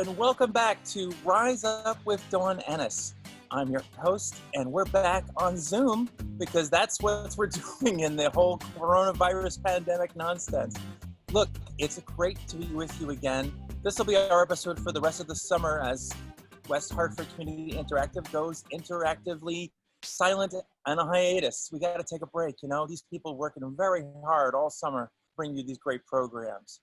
and welcome back to Rise Up with Dawn Ennis. I'm your host, and we're back on Zoom because that's what we're doing in the whole coronavirus pandemic nonsense. Look, it's great to be with you again. This will be our episode for the rest of the summer as West Hartford Community Interactive goes interactively silent and a hiatus. We got to take a break. You know, these people working very hard all summer to bring you these great programs.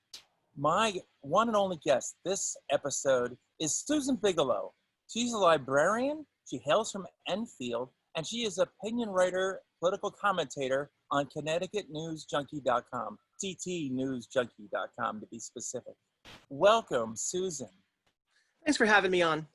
My one and only guest this episode is Susan Bigelow. She's a librarian. She hails from Enfield, and she is an opinion writer, political commentator on ConnecticutNewsJunkie.com, CTNewsJunkie.com to be specific. Welcome, Susan. Thanks for having me on.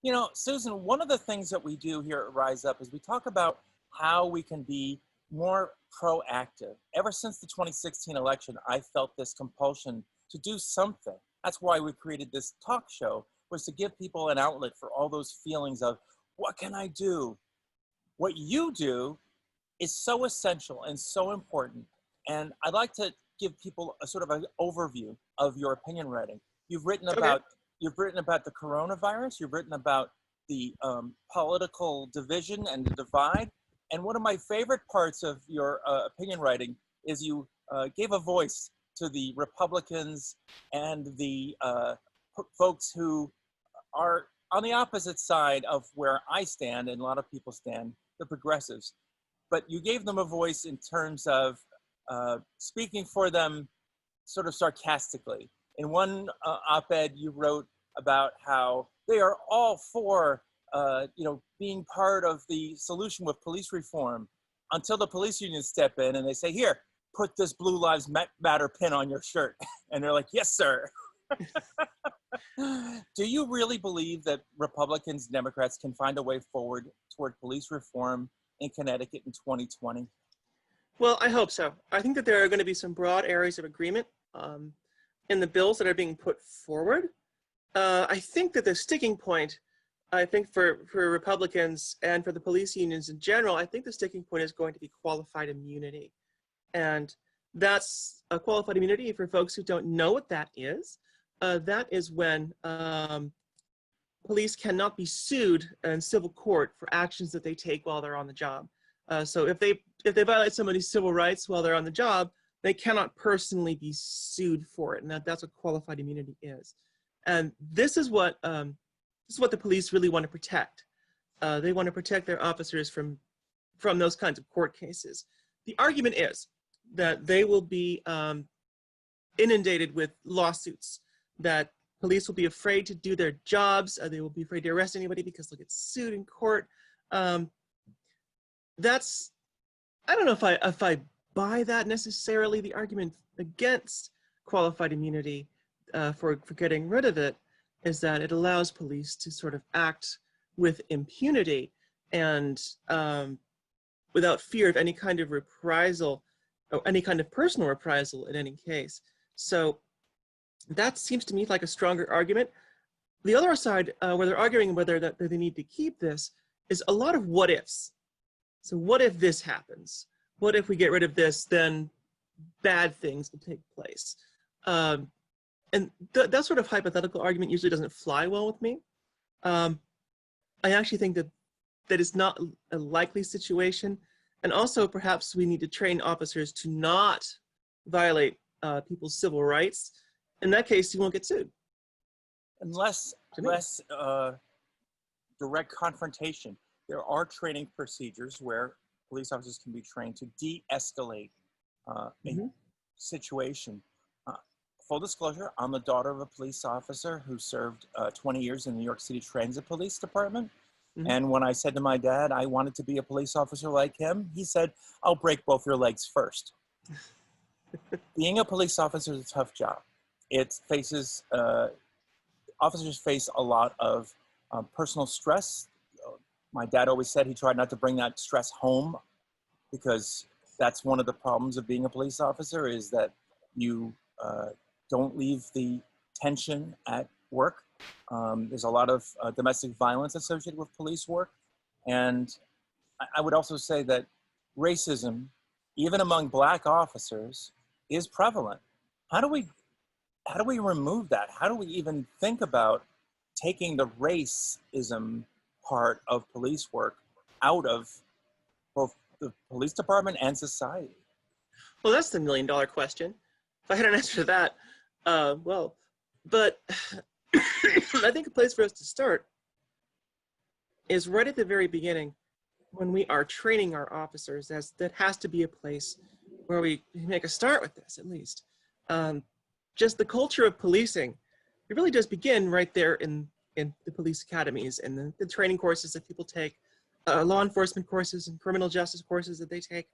You know, Susan, one of the things that we do here at Rise Up is we talk about how we can be more proactive. Ever since the 2016 election, I felt this compulsion to do something. That's why we created this talk show, was to give people an outlet for all those feelings of, what can I do? What you do is so essential and so important. And I'd like to give people a sort of an overview of your opinion writing. You've written about the coronavirus. You've written about the political division and the divide. And one of my favorite parts of your opinion writing is you gave a voice to the Republicans and the folks who are on the opposite side of where I stand and a lot of people stand, the progressives. But you gave them a voice in terms of speaking for them sort of sarcastically. In one op-ed you wrote about how they are all for being part of the solution with police reform until the police unions step in and they say, here, put this Blue Lives Matter pin on your shirt. And they're like, yes, sir. Do you really believe that Republicans and Democrats can find a way forward toward police reform in Connecticut in 2020? Well, I hope so. I think that there are going to be some broad areas of agreement in the bills that are being put forward. I think that the sticking point, I think for Republicans and for the police unions in general, I think the sticking point is going to be qualified immunity. And that's a qualified immunity for folks who don't know what that is. That is when police cannot be sued in civil court for actions that they take while they're on the job. So if they violate somebody's civil rights while they're on the job, they cannot personally be sued for it, and that's what qualified immunity is. And this is what the police really want to protect. They want to protect their officers from those kinds of court cases. The argument is that they will be inundated with lawsuits, that police will be afraid to do their jobs. They will be afraid to arrest anybody because they'll get sued in court. I don't know if I buy that necessarily. The argument against qualified immunity for getting rid of it is that it allows police to sort of act with impunity and without fear of any kind of reprisal or any kind of personal reprisal in any case. So that seems to me like a stronger argument. The other side, where they're arguing whether that they need to keep this, is a lot of what ifs. So what if this happens? What if we get rid of this, then bad things will take place? And that sort of hypothetical argument usually doesn't fly well with me. I actually think that is not a likely situation. And also perhaps we need to train officers to not violate people's civil rights. In that case, you won't get sued. Unless direct confrontation. There are training procedures where police officers can be trained to de-escalate a situation. Full disclosure, I'm the daughter of a police officer who served 20 years in the New York City Transit Police Department. Mm-hmm. And when I said to my dad I wanted to be a police officer like him, he said, I'll break both your legs first. Being a police officer is a tough job. Officers face a lot of personal stress. My dad always said he tried not to bring that stress home because that's one of the problems of being a police officer, is that you don't leave the tension at work. There's a lot of domestic violence associated with police work. And I would also say that racism, even among Black officers, is prevalent. How do we how do we remove that? How do we even think about taking the racism part of police work out of both the police department and society? Well, that's the million-dollar question. If I had an answer to that, well, but I think a place for us to start is right at the very beginning when we are training our officers. That has to be a place where we make a start with this, at least. Just the culture of policing, it really does begin right there in the police academies and the training courses that people take, law enforcement courses and criminal justice courses that they take.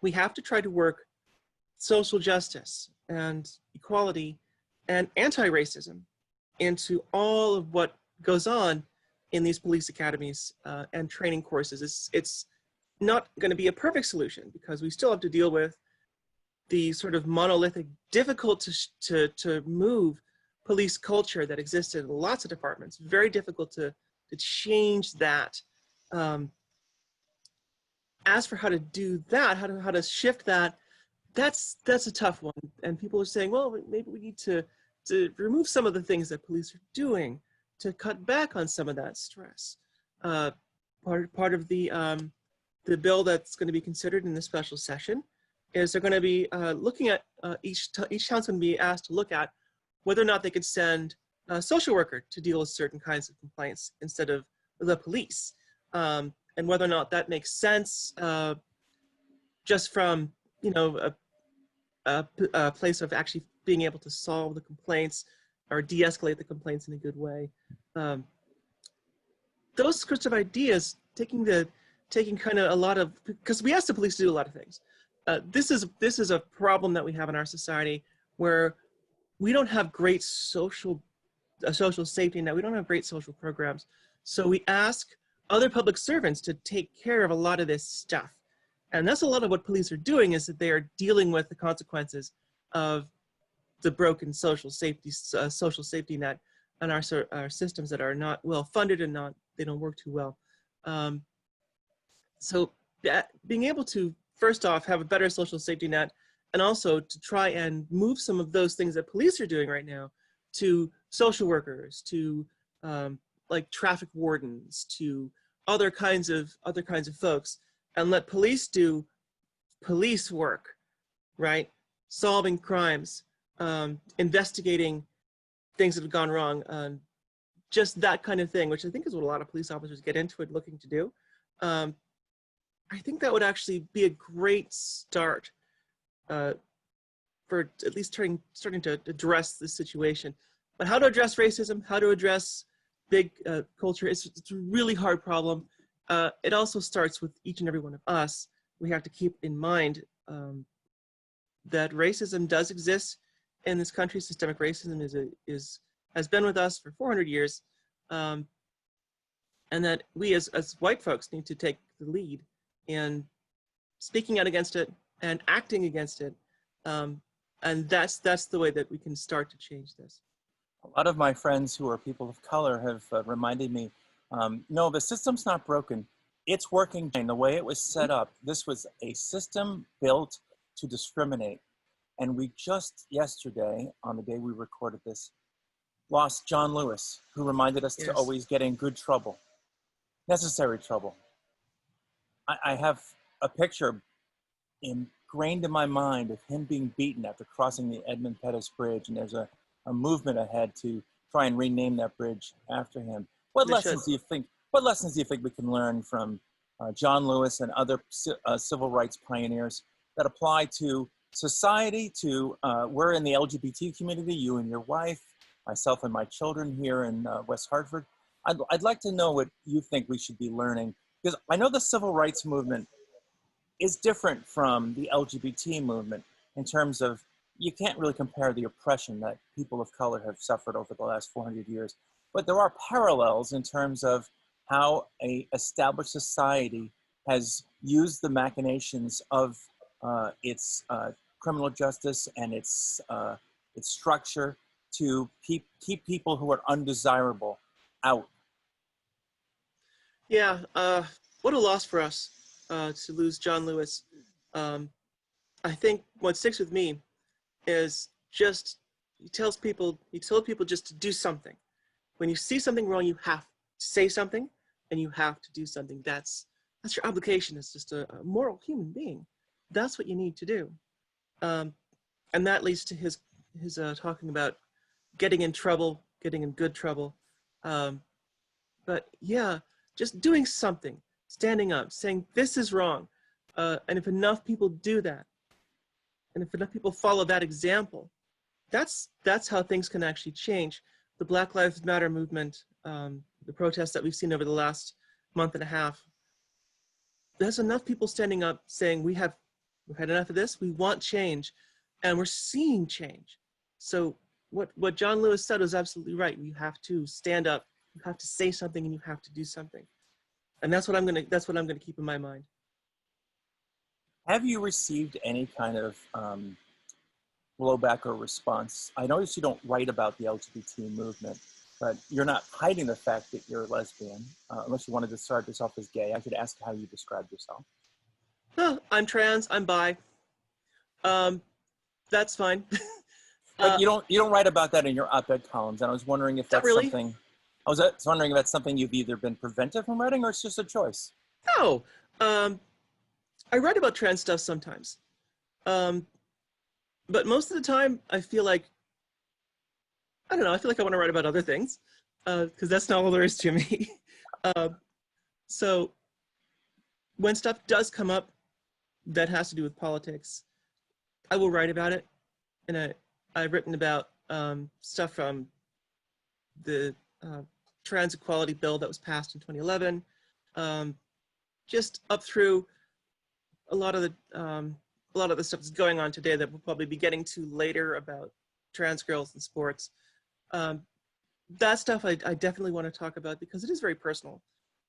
We have to try to work social justice and equality and anti-racism into all of what goes on in these police academies and training courses. It's not going to be a perfect solution because we still have to deal with the sort of monolithic, difficult to move police culture that existed in lots of departments. Very difficult to change that. As for how to do that, how to shift that, that's a tough one. And people are saying, well, maybe we need to remove some of the things that police are doing to cut back on some of that stress. Part of the bill that's going to be considered in this special session is they're going to be looking at each town's going to be asked to look at whether or not they could send a social worker to deal with certain kinds of complaints instead of the police, and whether or not that makes sense just from a place of actually being able to solve the complaints or de-escalate the complaints in a good way. Those sorts of ideas, taking kind of a lot of, because we ask the police to do a lot of things. This is a problem that we have in our society where we don't have great social safety net. We don't have great social programs. So we ask other public servants to take care of a lot of this stuff. And that's a lot of what police are doing, is that they are dealing with the consequences of the broken social safety net and our systems that are not well funded and they don't work too well. So being able to, first off, have a better social safety net, and also to try and move some of those things that police are doing right now to social workers, to like traffic wardens, to other kinds of folks, and let police do police work, right? Solving crimes, investigating things that have gone wrong, just that kind of thing, which I think is what a lot of police officers get into it looking to do. I think that would actually be a great start for at least starting to address this situation. But how to address racism, how to address big culture, it's a really hard problem. It also starts with each and every one of us. We have to keep in mind that racism does exist in this country. Systemic racism has been with us for 400 years, and that we as white folks need to take the lead in speaking out against it and acting against it, and that's the way that we can start to change this. A lot of my friends who are people of color have reminded me, no, the system's not broken. It's working. And the way it was set up, this was a system built to discriminate. And we just yesterday, on the day we recorded this, lost John Lewis, who reminded us to always get in good trouble, necessary trouble. I have a picture ingrained in my mind of him being beaten after crossing the Edmund Pettus Bridge, and there's a movement ahead to try and rename that bridge after him. What lessons do you think we can learn from John Lewis and other civil rights pioneers that apply to society, to we're in the LGBT community, you and your wife, myself and my children here in West Hartford. I'd like to know what you think we should be learning, because I know the civil rights movement is different from the LGBT movement in terms of you can't really compare the oppression that people of color have suffered over the last 400 years. But there are parallels in terms of how a established society has used the machinations of its criminal justice and its structure to keep people who are undesirable out. Yeah, what a loss for us to lose John Lewis. I think what sticks with me is just he told people just to do something. When you see something wrong, you have to say something, and you have to do something. That's your obligation as just a moral human being. That's what you need to do. And that leads to his talking about getting in trouble, getting in good trouble. But yeah, just doing something, standing up, saying this is wrong. And if enough people do that, and if enough people follow that example, that's how things can actually change. The Black Lives Matter movement, the protests that we've seen over the last month and a half, there's enough people standing up saying we've had enough of this, we want change, and we're seeing change. So what John Lewis said was absolutely right. You have to stand up, you have to say something, and you have to do something. And that's what I'm gonna keep in my mind. Have you received any kind of blowback or response? I notice you don't write about the LGBT movement, but you're not hiding the fact that you're a lesbian, unless you wanted to start yourself as gay. I could ask how you describe yourself. Oh, I'm trans, I'm bi. That's fine. But you don't write about that in your op-ed columns, and I was wondering if that's really. something. I was wondering if that's something you've either been prevented from writing, or it's just a choice. No, I write about trans stuff sometimes, but most of the time I feel like I want to write about other things because that's not all there is to me. So when stuff does come up that has to do with politics, I will write about it, and I've written about stuff from the trans equality bill that was passed in 2011, just up through a lot of the stuff that's going on today that we'll probably be getting to later about trans girls in sports. That stuff I definitely want to talk about because it is very personal.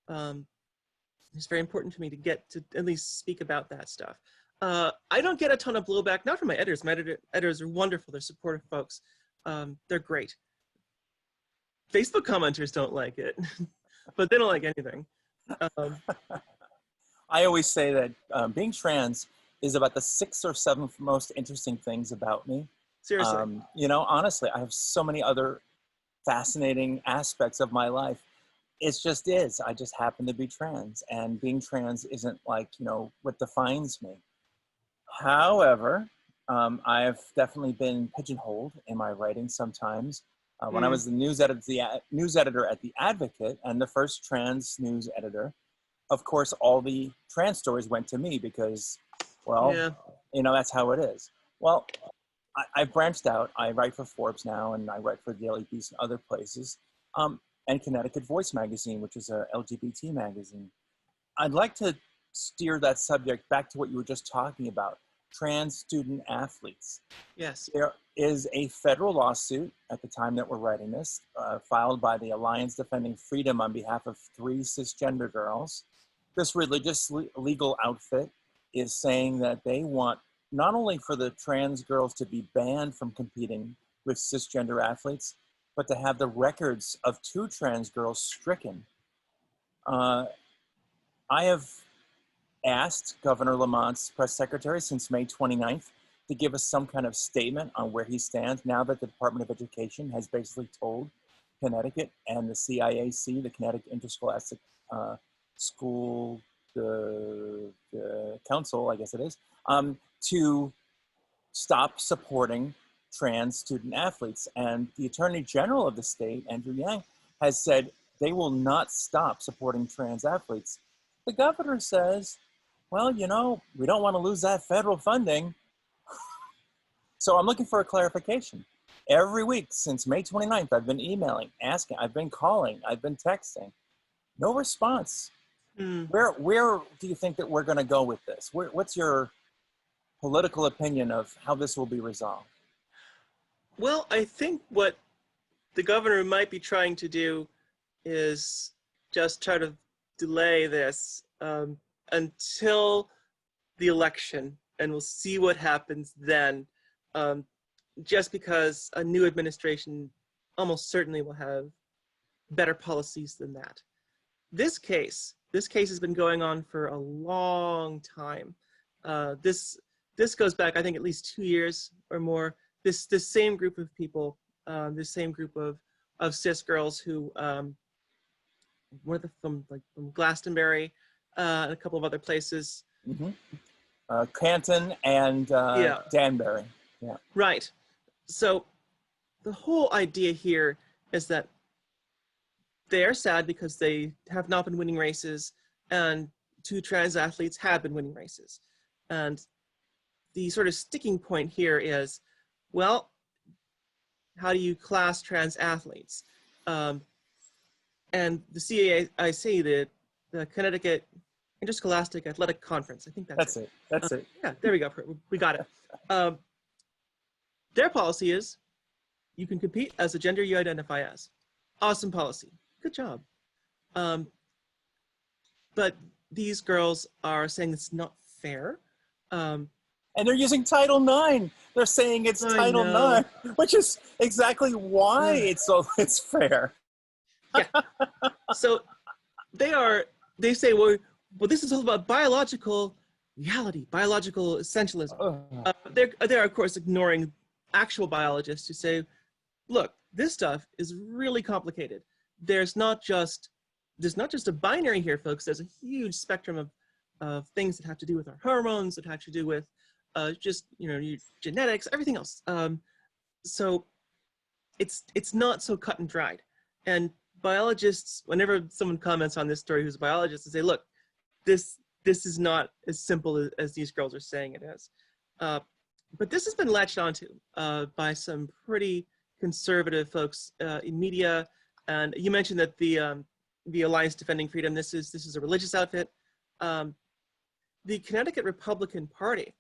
It's very important to me to get to at least speak about that stuff. I don't get a ton of blowback, not from my editors. My editors are wonderful. They're supportive folks. They're great. Facebook commenters don't like it, but they don't like anything. I always say that being trans is about the 6th or 7th most interesting things about me. Seriously. Honestly, I have so many other fascinating aspects of my life. It just is. I just happen to be trans, and being trans isn't what defines me. However, I've definitely been pigeonholed in my writing sometimes. When I was the news editor at The Advocate and the first trans news editor, of course, all the trans stories went to me because, that's how it is. Well, I branched out. I write for Forbes now, and I write for Daily Beast and other places, and Connecticut Voice magazine, which is a LGBT magazine. I'd like to steer that subject back to what you were just talking about, trans student athletes. Yes. There is a federal lawsuit at the time that we're writing this, filed by the Alliance Defending Freedom on behalf of 3 cisgender girls. This religious legal outfit is saying that they want not only for the trans girls to be banned from competing with cisgender athletes, but to have the records of 2 trans girls stricken. I have asked Governor Lamont's press secretary since May 29th to give us some kind of statement on where he stands now that the Department of Education has basically told Connecticut and the CIAC, the Connecticut Interscholastic School the Council, I guess it is, to stop supporting trans student athletes. And the Attorney General of the state, Andrew Yang, has said they will not stop supporting trans athletes. The governor says, well, we don't want to lose that federal funding. So I'm looking for a clarification. Every week since May 29th, I've been emailing, asking, I've been calling, I've been texting. No response. Where do you think that we're going to go with this? What's your political opinion of how this will be resolved? Well, I think what the governor might be trying to do is just try to delay this until the election, and we'll see what happens then, just because a new administration almost certainly will have better policies than that. This case has been going on for a long time. This goes back, I think, at least 2 years or more. this same group of people, this same group of cis girls who from Glastonbury and a couple of other places. Mm-hmm. Canton and Danbury. Yeah. Right. So the whole idea here is that they are sad because they have not been winning races, and 2 trans athletes have been winning races. And the sort of sticking point here is, well, how do you class trans athletes? And the CAIC, the Connecticut Interscholastic Athletic Conference, I think that's it. That's it. Yeah, there we go. We got it. Their policy is you can compete as the gender you identify as. Awesome policy. Good job. But these girls are saying it's not fair. And they're using Title IX. They're saying it's Title IX, which is exactly why it's fair. Yeah. So they say, well, this is all about biological reality, biological essentialism. They're of course ignoring actual biologists who say, look, this stuff is really complicated. There's not just a binary here, folks. There's a huge spectrum of things that have to do with our hormones, that have to do with just your genetics, everything else. So it's not so cut and dried. And biologists, whenever someone comments on this story who's a biologist, they say, look, this is not as simple as these girls are saying it is. But this has been latched onto by some pretty conservative folks in media. And you mentioned that the Alliance Defending Freedom, this is a religious outfit. The Connecticut Republican Party,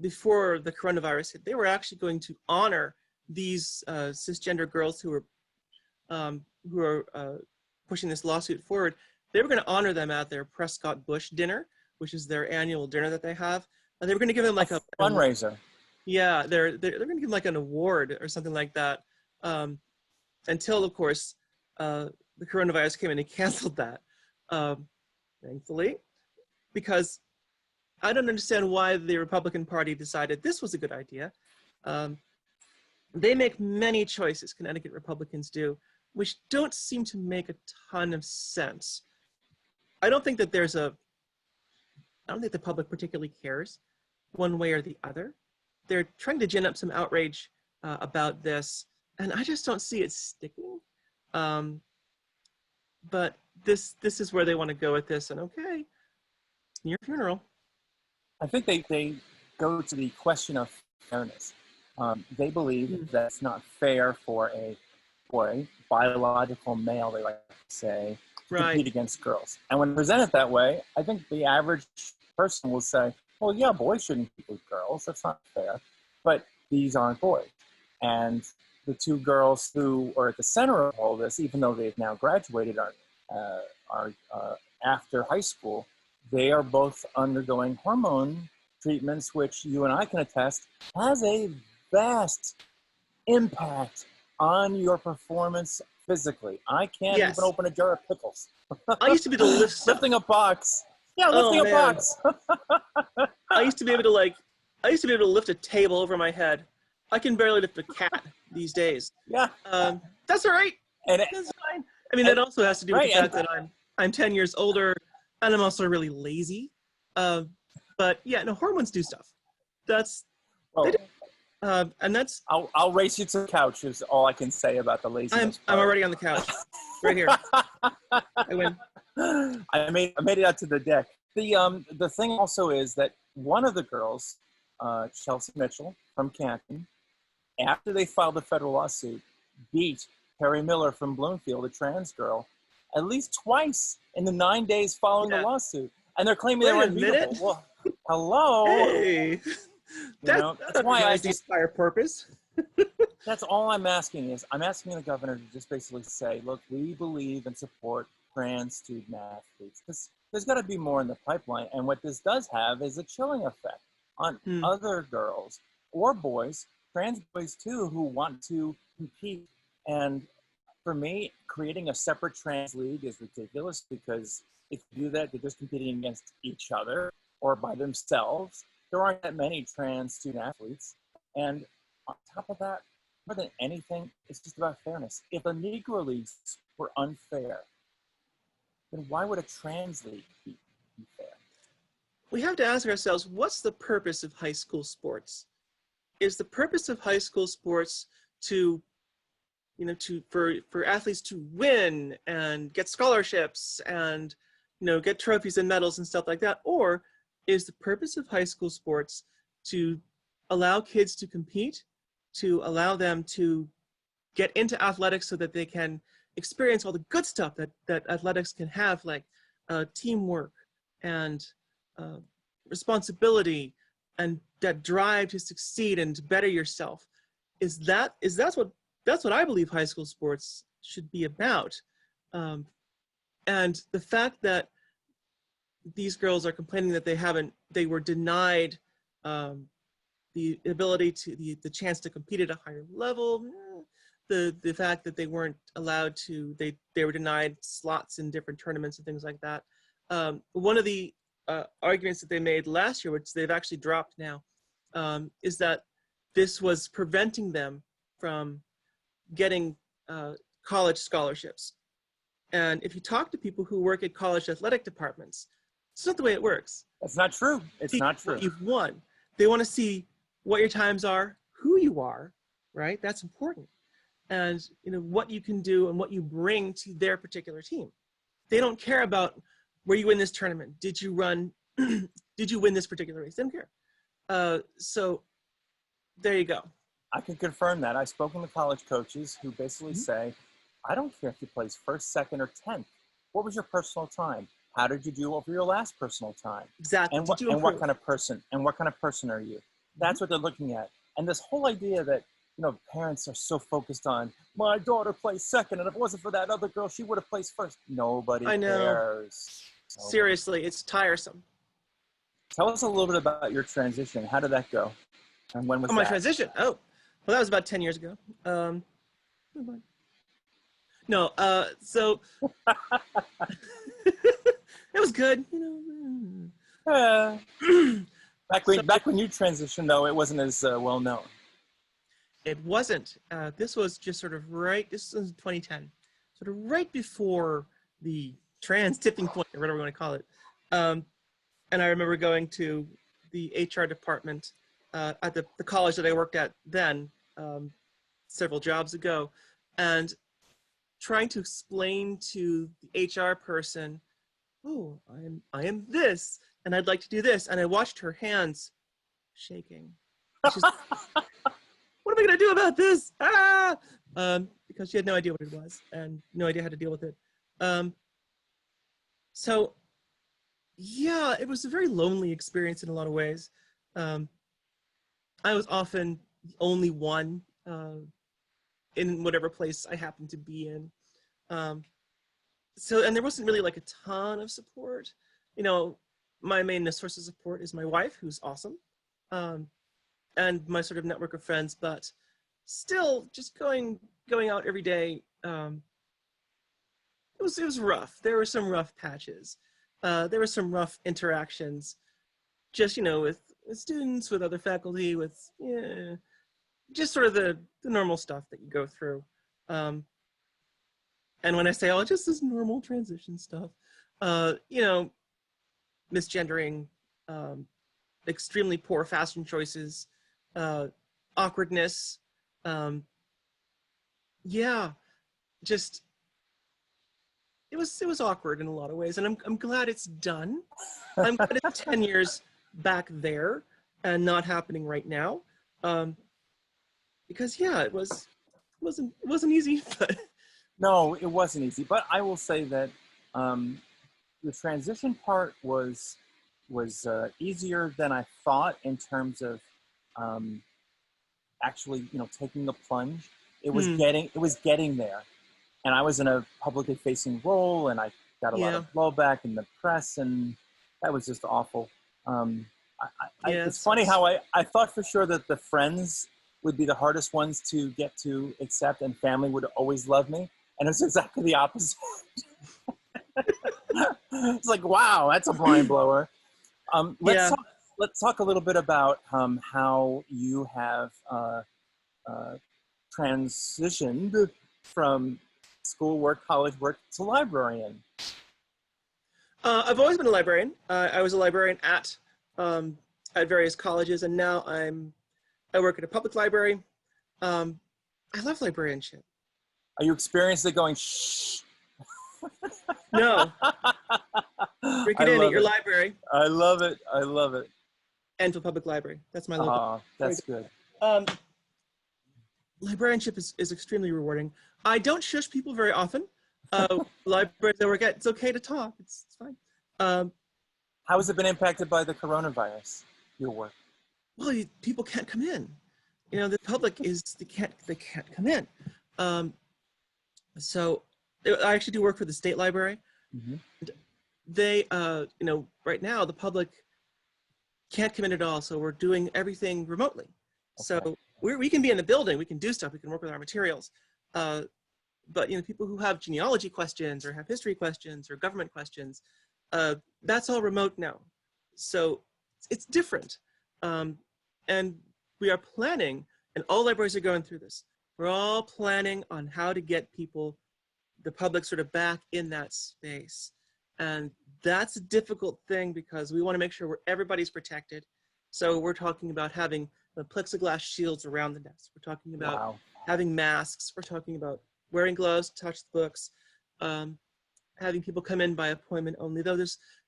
before the coronavirus hit, they were actually going to honor these cisgender girls who are pushing this lawsuit forward. They were going to honor them at their Prescott Bush dinner, which is their annual dinner that they have. And they were going to give them like a fundraiser. Yeah, they're going to give them like an award or something like that. Until, of course, the coronavirus came in and canceled that, thankfully, because I don't understand why the Republican Party decided this was a good idea. They make many choices, Connecticut Republicans do, which don't seem to make a ton of sense. I don't think the public particularly cares one way or the other. They're trying to gin up some outrage about this, and I just don't see it sticking. But this is where they want to go with this, and okay, your funeral. I think they go to the question of fairness. They believe that it's not fair for a boy, biological male, they like to say, to compete against girls. And when presented that way, I think the average person will say, well, yeah, boys shouldn't compete with girls. That's not fair. But these aren't boys. And the 2 girls who are at the center of all this, even though they've now graduated, are after high school, they are both undergoing hormone treatments, which you and I can attest has a vast impact on your performance physically. I can't even open a jar of pickles. I used to be able to lift stuff. Lifting a box. Yeah, lifting a box. I used to be able to lift a table over my head. I can barely lift a cat these days. Yeah. That's all right. That's fine. I mean, that also has to do with the fact that I'm 10 years older, and I'm also really lazy. But yeah, no, hormones do stuff. And that's. I'll race you to the couch. Is all I can say about the laziness. I'm already on the couch, right here. I win. I made it out to the deck. The thing also is that one of the girls, Chelsea Mitchell from Canton, after they filed the federal lawsuit, beat Terry Miller from Bloomfield, a trans girl, at least twice in the 9 days following the lawsuit. And they're claiming they were unbeatable. Well, hello. Hey. That's why I just fire purpose. That's all I'm asking is I'm asking the governor to just basically say, look, we believe and support trans student athletes. There's got to be more in the pipeline. And what this does have is a chilling effect on other girls or boys, trans boys too, who want to compete. And for me, creating a separate trans league is ridiculous because if you do that, they're just competing against each other or by themselves. There aren't that many trans student athletes. And on top of that, more than anything, it's just about fairness. If a Negro Leagues were unfair, then why would a trans league be fair? We have to ask ourselves, what's the purpose of high school sports? Is the purpose of high school sports to, for athletes to win and get scholarships and, get trophies and medals and stuff like that? Or is the purpose of high school sports to allow kids to compete, to allow them to get into athletics so that they can experience all the good stuff that athletics can have, like teamwork and responsibility and that drive to succeed and to better yourself? That's what I believe high school sports should be about. And the fact that these girls are complaining that they were denied the ability to the chance to compete at a higher level, the fact that they weren't allowed to, they were denied slots in different tournaments and things like that. One of the arguments that they made last year, which they've actually dropped now, is that this was preventing them from getting college scholarships. And if you talk to people who work at college athletic departments, it's not the way it works. That's not true. It's not true. You've won. They want to see what your times are, who you are, right? That's important. And what you can do and what you bring to their particular team. They don't care about were you in this tournament? Did you run? Did you win this particular race? They don't care. So there you go. I can confirm that. I've spoken to college coaches who basically say, I don't care if you place first, second, or 10th. What was your personal time? How did you do over your last personal time? Exactly. And what kind of person? And what kind of person are you? That's what they're looking at. And this whole idea that parents are so focused on, my daughter placed second, and if it wasn't for that other girl, she would have placed first. Nobody cares. Seriously, it's tiresome. Tell us a little bit about your transition. How did that go? And when was that? My transition? Oh, well, that was about 10 years ago. So it was good. Back when you transitioned, though, it wasn't as well known. It wasn't. This was just sort of this was 2010, sort of right before the trans tipping point, or whatever we want to call it. And I remember going to the HR department at the college that I worked at then, several jobs ago, and trying to explain to the HR person, oh, I am this, and I'd like to do this. And I watched her hands shaking. She's, what am I going to do about this? Because she had no idea what it was and no idea how to deal with it. So yeah, it was a very lonely experience in a lot of ways. I was often the only one in whatever place I happened to be in. And there wasn't really like a ton of support. My main source of support is my wife, who's awesome, and my sort of network of friends, but still just going out every day, it was rough. There were some rough patches. There were some rough interactions, just, with students, with other faculty, with, just sort of the normal stuff that you go through. And when I say, oh, just this normal transition stuff, misgendering, extremely poor fashion choices, awkwardness. Just, it was awkward in a lot of ways, and I'm glad it's done. I'm glad it's 10 years back there and not happening right now. Because it wasn't easy, but no, it wasn't easy. But I will say that the transition part was easier than I thought in terms of actually, taking the plunge. It was getting there, and I was in a publicly facing role, and I got a lot of blowback in the press, and that was just awful. It's funny how I thought for sure that the friends would be the hardest ones to get to accept, and family would always love me, and it's exactly the opposite. It's like, wow, that's a mind blower. Let's talk a little bit about how you have transitioned from schoolwork, college work to librarian? I've always been a librarian. I was a librarian at various colleges, and now I work at a public library. I love librarianship. Are you experiencing going, shh? No. Break it in at your library. I love it. I love it. Enfield Public Library. That's my local. That's good. Librarianship is extremely rewarding. I don't shush people very often. Libraries I work at, it's okay to talk. It's fine. How has it been impacted by the coronavirus, your work? Well, people can't come in. You know, the public they can't come in. So I actually do work for the state library. Mm-hmm. They, right now the public can't come in at all. So we're doing everything remotely. Okay. So we can be in the building, we can do stuff, we can work with our materials. But people who have genealogy questions or have history questions or government questions, that's all remote now. So it's different. And we are planning, and all libraries are going through this. We're all planning on how to get the public sort of back in that space. And that's a difficult thing because we want to make sure everybody's protected. So we're talking about having the plexiglass shields around the desk. We're talking about having masks. We're talking about wearing gloves to touch the books, having people come in by appointment only. Though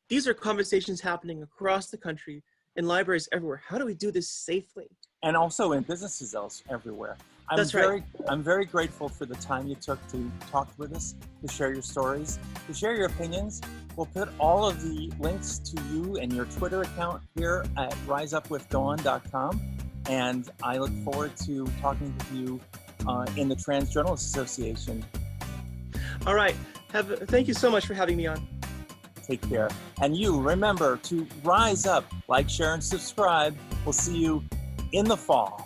these are conversations happening across the country in libraries everywhere. How do we do this safely? And also in businesses everywhere. I'm very grateful for the time you took to talk with us, to share your stories, to share your opinions. We'll put all of the links to you and your Twitter account here at riseupwithdawn.com. And I look forward to talking with you in the Trans Journalists Association. All right. Thank you so much for having me on. Take care. And you, remember to rise up, like, share, and subscribe. We'll see you in the fall.